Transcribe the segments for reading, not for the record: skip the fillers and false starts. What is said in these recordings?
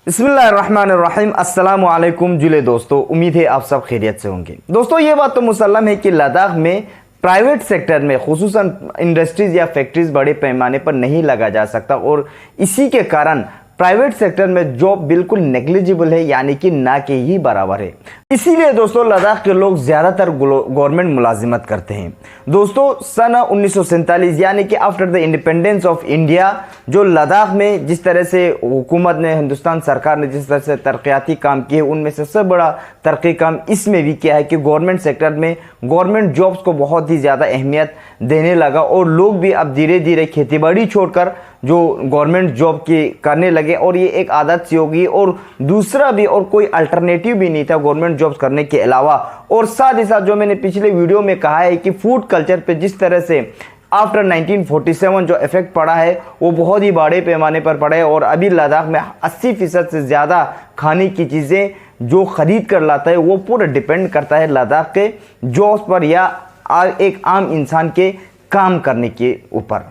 बिस्मिल्लाहिर्रहमानिर्रहीम अस्सलाम वालेकुम जुले दोस्तों, उम्मीद है आप सब खैरियत से होंगे। दोस्तों ये बात तो मुसल्लम है कि लद्दाख में प्राइवेट सेक्टर में खुसूसन इंडस्ट्रीज या फैक्ट्रीज बड़े पैमाने पर नहीं लगा जा सकता और इसी के कारण प्राइवेट सेक्टर में जॉब बिल्कुल नेग्लिजिबल है, यानी कि ना के ही बराबर है। इसीलिए दोस्तों लद्दाख के लोग ज़्यादातर गवर्नमेंट मुलाजिमत करते हैं। दोस्तों सन 1947 यानी कि after the independence of India जो लद्दाख में जिस तरह से हुकूमत ने, हिंदुस्तान सरकार ने जिस तरह से तरक्याती काम किए, उनमें से सबसे बड़ा तरक्की काम इसमें भी किया है कि गवर्नमेंट सेक्टर में गवर्नमेंट जॉब्स को बहुत ही ज़्यादा अहमियत देने लगा और लोग भी अब धीरे धीरे खेतीबाड़ी छोड़कर जो गवर्नमेंट जॉब की करने लगे और ये एक आदत सी होगी और दूसरा भी और कोई अल्टरनेटिव भी नहीं था गवर्नमेंट जॉब्स करने के अलावा। और साथ ही साथ जो मैंने पिछले वीडियो में कहा है कि फूड कल्चर पे जिस तरह से आफ्टर 1947 जो इफेक्ट पड़ा है वो बहुत ही बड़े पैमाने पर पड़ा है और अभी लद्दाख में 80% से ज़्यादा खाने की चीज़ें जो खरीद कर लाता है वो पूरा डिपेंड करता है लद्दाख के जॉब्स पर या एक आम इंसान के काम करने के ऊपर।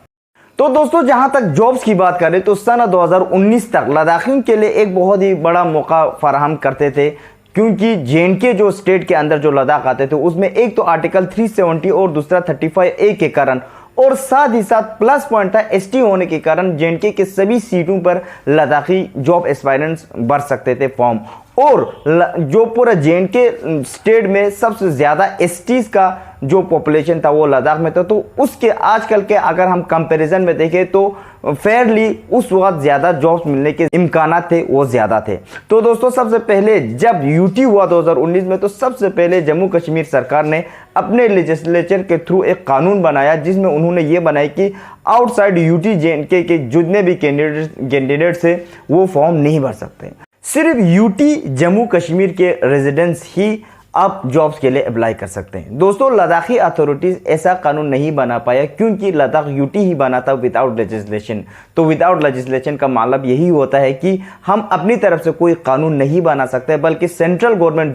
तो दोस्तों जहां तक जॉब्स की बात करें तो सन 2019 तक लद्दाखियों के लिए एक बहुत ही बड़ा मौका फराहम करते थे, क्योंकि जेएंडके जो स्टेट के अंदर जो लद्दाख आते थे उसमें एक तो आर्टिकल 370 और दूसरा 35A के कारण और साथ ही साथ प्लस पॉइंट था एसटी होने के कारण जेएंडके के सभी सीटों पर लद्दाखी जॉब एस्पायरेंट्स भर सकते थे फॉर्म। और जो पूरा जेएंडके स्टेट में सबसे ज़्यादा एसटीज का जो पॉपुलेशन था वो लद्दाख में था, तो उसके आजकल के अगर हम कंपैरिजन में देखें तो फेयरली उस वक्त ज़्यादा जॉब्स मिलने के इम्कानात थे वो ज़्यादा थे। तो दोस्तों सबसे पहले जब यूटी हुआ 2019 में तो सबसे पहले जम्मू कश्मीर सरकार ने अपने लेजिस्लेचर के थ्रू एक कानून बनाया जिसमें उन्होंने ये बनाया कि आउटसाइड यूटी जेएंडके के जितने भी कैंडिडेट्स थे वो फॉर्म नहीं भर सकते। सिर्फ यूटी जम्मू कश्मीर के रेजिडेंट्स ही आप जॉब्स के लिए अप्लाई कर सकते हैं। दोस्तों लद्दाखी अथॉरिटीज ऐसा कानून नहीं बना पाया क्योंकि लद्दाख यूटी ही बना था विदाउट लेजिस्लेशन। तो विदाउट लेजिस्लेशन का मतलब यही होता है कि हम अपनी तरफ से कोई कानून नहीं बना सकते, बल्कि सेंट्रल गवर्नमेंट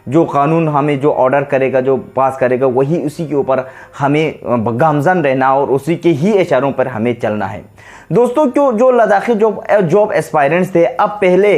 जो कानून हमें जो ऑर्डर करेगा, जो पास करेगा, वही उसी के ऊपर हमें गामजन रहना और उसी के ही इशारों पर हमें चलना है। दोस्तों क्यों जो लद्दाखी जॉब एस्पायरेंट्स थे अब पहले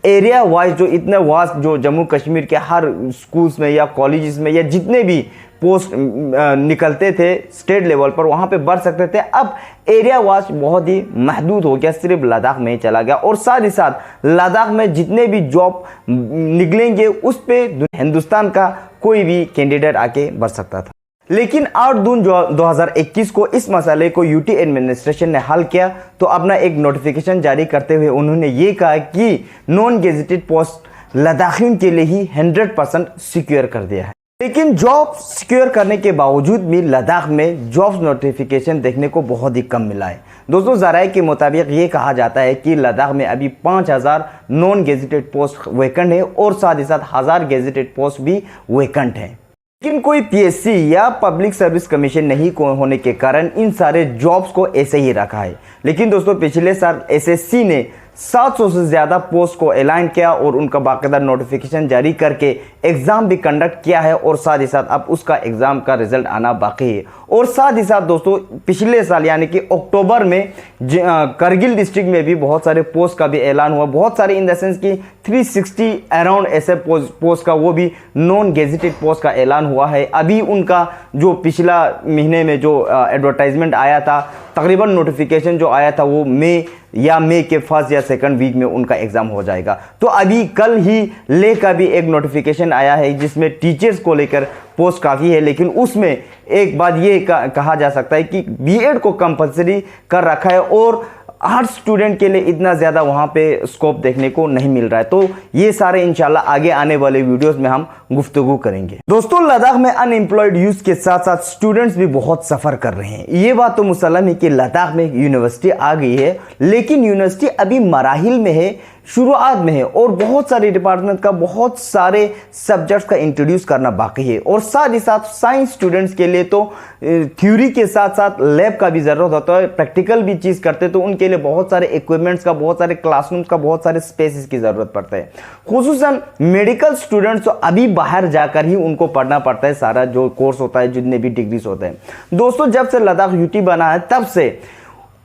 एरिया वाइज जो इतने वास्ट जो जम्मू कश्मीर के हर स्कूल्स में या कॉलेजेस में या जितने भी पोस्ट निकलते थे स्टेट लेवल पर वहाँ पे बढ़ सकते थे, अब एरिया वाइज बहुत ही महदूद हो गया, सिर्फ लद्दाख में ही चला गया। और साथ ही साथ लद्दाख में जितने भी जॉब निकलेंगे उस पर हिंदुस्तान का कोई भी कैंडिडेट आके बढ़ सकता था। लेकिन 8 जून 2021 को इस मसले को यूटी एडमिनिस्ट्रेशन ने हल किया तो अपना एक नोटिफिकेशन जारी करते हुए उन्होंने ये कहा कि नॉन गेजेटेड पोस्ट लद्दाखियों के लिए ही 100% सिक्योर कर दिया है। लेकिन जॉब सिक्योर करने के बावजूद भी लद्दाख में जॉब्स नोटिफिकेशन देखने को बहुत ही कम मिला है। दोस्तों ज़राए के मुताबिक ये कहा जाता है कि लद्दाख में अभी 5000 नॉन गेजेटेड पोस्ट वैकेंट है और साथ ही साथ 1000 गेजेटेड पोस्ट भी वैकेंट है। लेकिन कोई पीएससी या पब्लिक सर्विस कमीशन नहीं होने के कारण इन सारे जॉब्स को ऐसे ही रखा है। लेकिन दोस्तों पिछले साल एसएससी ने 700 से ज़्यादा पोस्ट को ऐलान किया और उनका बाकायदा नोटिफिकेशन जारी करके एग्ज़ाम भी कंडक्ट किया है और साथ ही साथ अब उसका एग्ज़ाम का रिजल्ट आना बाकी है। और साथ ही साथ दोस्तों पिछले साल यानी कि अक्टूबर में करगिल डिस्ट्रिक्ट में भी बहुत सारे पोस्ट का भी ऐलान हुआ, बहुत सारे इन द सेंस कि 360 अराउंड ऐसे पोस्ट का वो भी नॉन गेजेटेड पोस्ट का ऐलान हुआ है। अभी उनका जो पिछला महीने में जो एडवर्टाइजमेंट आया था, तकरीबन नोटिफिकेशन जो आया था वो मई के फर्स्ट या सेकंड वीक में उनका एग्जाम हो जाएगा। तो अभी कल ही ले का भी एक नोटिफिकेशन आया है जिसमें टीचर्स को लेकर पोस्ट काफ़ी है, लेकिन उसमें एक बात ये कहा जा सकता है कि बीएड को कंपलसरी कर रखा है और हर स्टूडेंट के लिए इतना ज़्यादा वहाँ पे स्कोप देखने को नहीं मिल रहा है। तो ये सारे इंशाल्लाह आगे आने वाले वीडियोस में हम गुफ्तगू करेंगे। दोस्तों लद्दाख में अनएम्प्लॉयड यूथ के साथ साथ स्टूडेंट्स भी बहुत सफ़र कर रहे हैं। ये बात तो मुसल्लम है कि लद्दाख में यूनिवर्सिटी आ गई है, लेकिन यूनिवर्सिटी अभी मराहिल में है, शुरुआत में है और बहुत सारे डिपार्टमेंट का बहुत सारे सब्जेक्ट्स का इंट्रोड्यूस करना बाकी है। और साथ ही साथ साइंस स्टूडेंट्स के लिए तो थ्योरी के साथ साथ लैब का भी ज़रूरत होता है, प्रैक्टिकल भी चीज़ करते तो उनके लिए बहुत सारे इक्विपमेंट्स का, बहुत सारे क्लासरूम्स का, बहुत सारे स्पेसेस की ज़रूरत पड़ता है। खुसूसन मेडिकल स्टूडेंट्स तो अभी बाहर जाकर ही उनको पढ़ना पड़ता है, सारा जो कोर्स होता है, जितने भी डिग्रीज होते हैं। दोस्तों जब से लद्दाख यूटी बना है तब से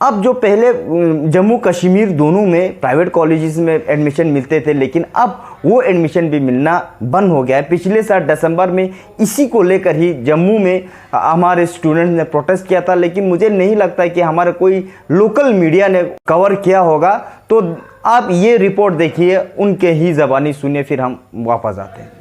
अब जो पहले जम्मू कश्मीर दोनों में प्राइवेट कॉलेजेस में एडमिशन मिलते थे, लेकिन अब वो एडमिशन भी मिलना बंद हो गया है। पिछले साल दिसंबर में इसी को लेकर ही जम्मू में हमारे स्टूडेंट्स ने प्रोटेस्ट किया था, लेकिन मुझे नहीं लगता कि हमारे कोई लोकल मीडिया ने कवर किया होगा। तो आप ये रिपोर्ट देखिए, उनके ही ज़बानी सुनिए, फिर हम वापस आते हैं।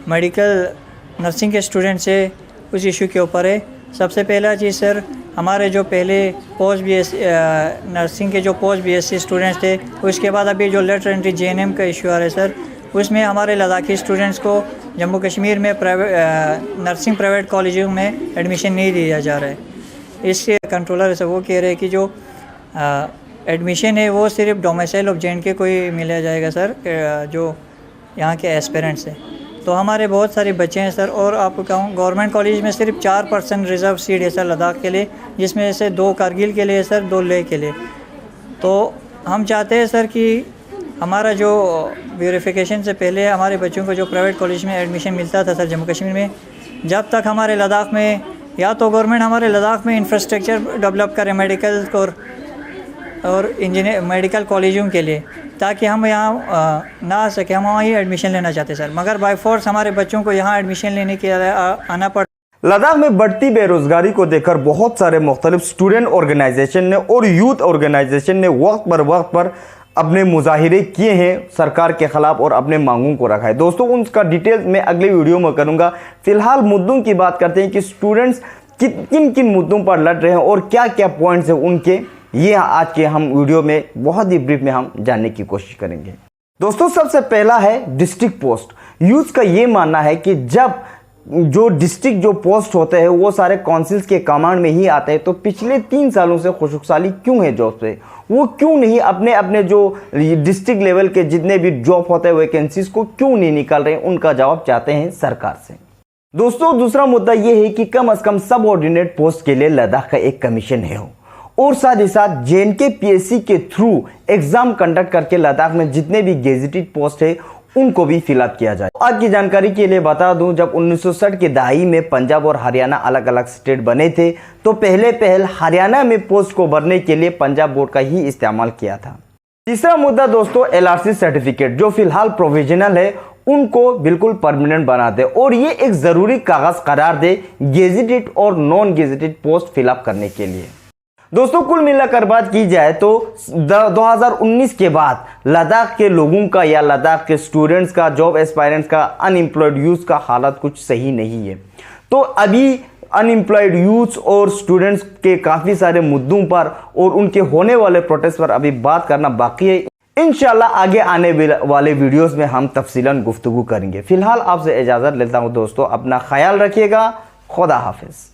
मेडिकल नर्सिंग के स्टूडेंट से उस इशू के ऊपर है। सबसे पहला चीज़ सर, हमारे जो पहले पोस्ट बीएससी नर्सिंग के जो पोस्ट बीएससी स्टूडेंट्स थे, उसके बाद अभी जो लेटर एंट्री जेएनएम का इशू आ रहा है सर, उसमें हमारे लद्दाखी स्टूडेंट्स को जम्मू कश्मीर में नर्सिंग प्राइवेट कॉलेजों में एडमिशन नहीं दिया जा रहा है। इसके कंट्रोलर से वो कह रहे हैं कि जो एडमिशन है वो सिर्फ डोमिसाइल ऑफ जे.एंड.के को ही मिला जाएगा सर, जो यहाँ के एस्पिरेंट्स हैं। तो हमारे बहुत सारे बच्चे हैं सर, और आपको कहूँ गवर्नमेंट कॉलेज में सिर्फ 4% रिज़र्व सीट है सर लद्दाख के लिए, जिसमें से 2 कारगिल के लिए सर, 2 लेह के लिए। तो हम चाहते हैं सर कि हमारा जो वेरिफिकेशन से पहले हमारे बच्चों को जो प्राइवेट कॉलेज में एडमिशन मिलता था सर जम्मू कश्मीर में, जब तक हमारे लद्दाख में या तो गवर्नमेंट हमारे लद्दाख में इंफ्रास्ट्रक्चर डेवलप करे मेडिकल और इंजीनियर मेडिकल कॉलेजों के लिए, ताकि हम यहाँ ना आ सके, हम वहाँ ही एडमिशन लेना चाहते सर, मगर बाय फोर्स हमारे बच्चों को यहाँ एडमिशन लेने के लिए आना पड़। लद्दाख में बढ़ती बेरोजगारी को देखकर बहुत सारे मुख्तलिफ स्टूडेंट ऑर्गेनाइजेशन ने और यूथ ऑर्गेनाइजेशन ने वक्त पर अपने मुजाहिरे किए हैं सरकार के खिलाफ और अपने मांगों को रखा है। दोस्तों, उनका डिटेल्स मैं अगले वीडियो में करूंगा। फिलहाल मुद्दों की बात करते हैं कि स्टूडेंट्स किन किन मुद्दों पर लड़ रहे हैं और क्या क्या पॉइंट्स हैं उनके, ये आज के हम वीडियो में बहुत ही ब्रीफ में हम जानने की कोशिश करेंगे। दोस्तों, सबसे पहला है डिस्ट्रिक्ट पोस्ट। यूथ का ये मानना है कि जब जो डिस्ट्रिक्ट जो पोस्ट होते हैं वो सारे काउंसिल्स के कमांड में ही आते हैं, तो पिछले 3 सालों से खुशहाली क्यों है जॉब से? वो क्यों नहीं अपने जो डिस्ट्रिक्ट लेवल के जितने भी जॉब होते हैं वैकेंसीज को क्यों नहीं निकाल रहे हैं? उनका जवाब चाहते हैं सरकार से। दोस्तों, दूसरा मुद्दा ये है कि कम से कम सब ऑर्डिनेट पोस्ट के लिए लद्दाख का एक कमीशन है और साथ ही साथ जे.एंड.के पीएससी के थ्रू एग्जाम कंडक्ट करके लद्दाख में जितने भी गेजेटेड पोस्ट है उनको भी फिलअप किया जाए। आज की जानकारी के लिए बता दूं, जब 1960 की दहाई में पंजाब और हरियाणा अलग अलग स्टेट बने थे, तो पहल हरियाणा में पोस्ट को भरने के लिए पंजाब बोर्ड का ही इस्तेमाल किया था। तीसरा मुद्दा दोस्तों, LRC सर्टिफिकेट जो फिलहाल प्रोविजनल है उनको बिल्कुल परमानेंट बना दे और ये एक जरूरी कागज करार दे गेजेटेड और नॉन गेजेटेड पोस्ट फिलअप करने के लिए। दोस्तों, कुल मिलाकर बात की जाए तो 2019 के बाद लद्दाख के लोगों का या लद्दाख के स्टूडेंट्स का, जॉब एस्पायरेंट्स का, अनएम्प्लॉयड यूथ का हालत कुछ सही नहीं है। तो अभी अनएम्प्लॉयड यूथ और स्टूडेंट्स के काफ़ी सारे मुद्दों पर और उनके होने वाले प्रोटेस्ट पर अभी बात करना बाकी है। इंशाल्लाह आगे आने वाले वीडियोस में हम तफसीलन गुफ्तगू करेंगे। फिलहाल आपसे इजाज़त लेता हूं दोस्तों, अपना ख्याल रखिएगा। खुदा हाफिज।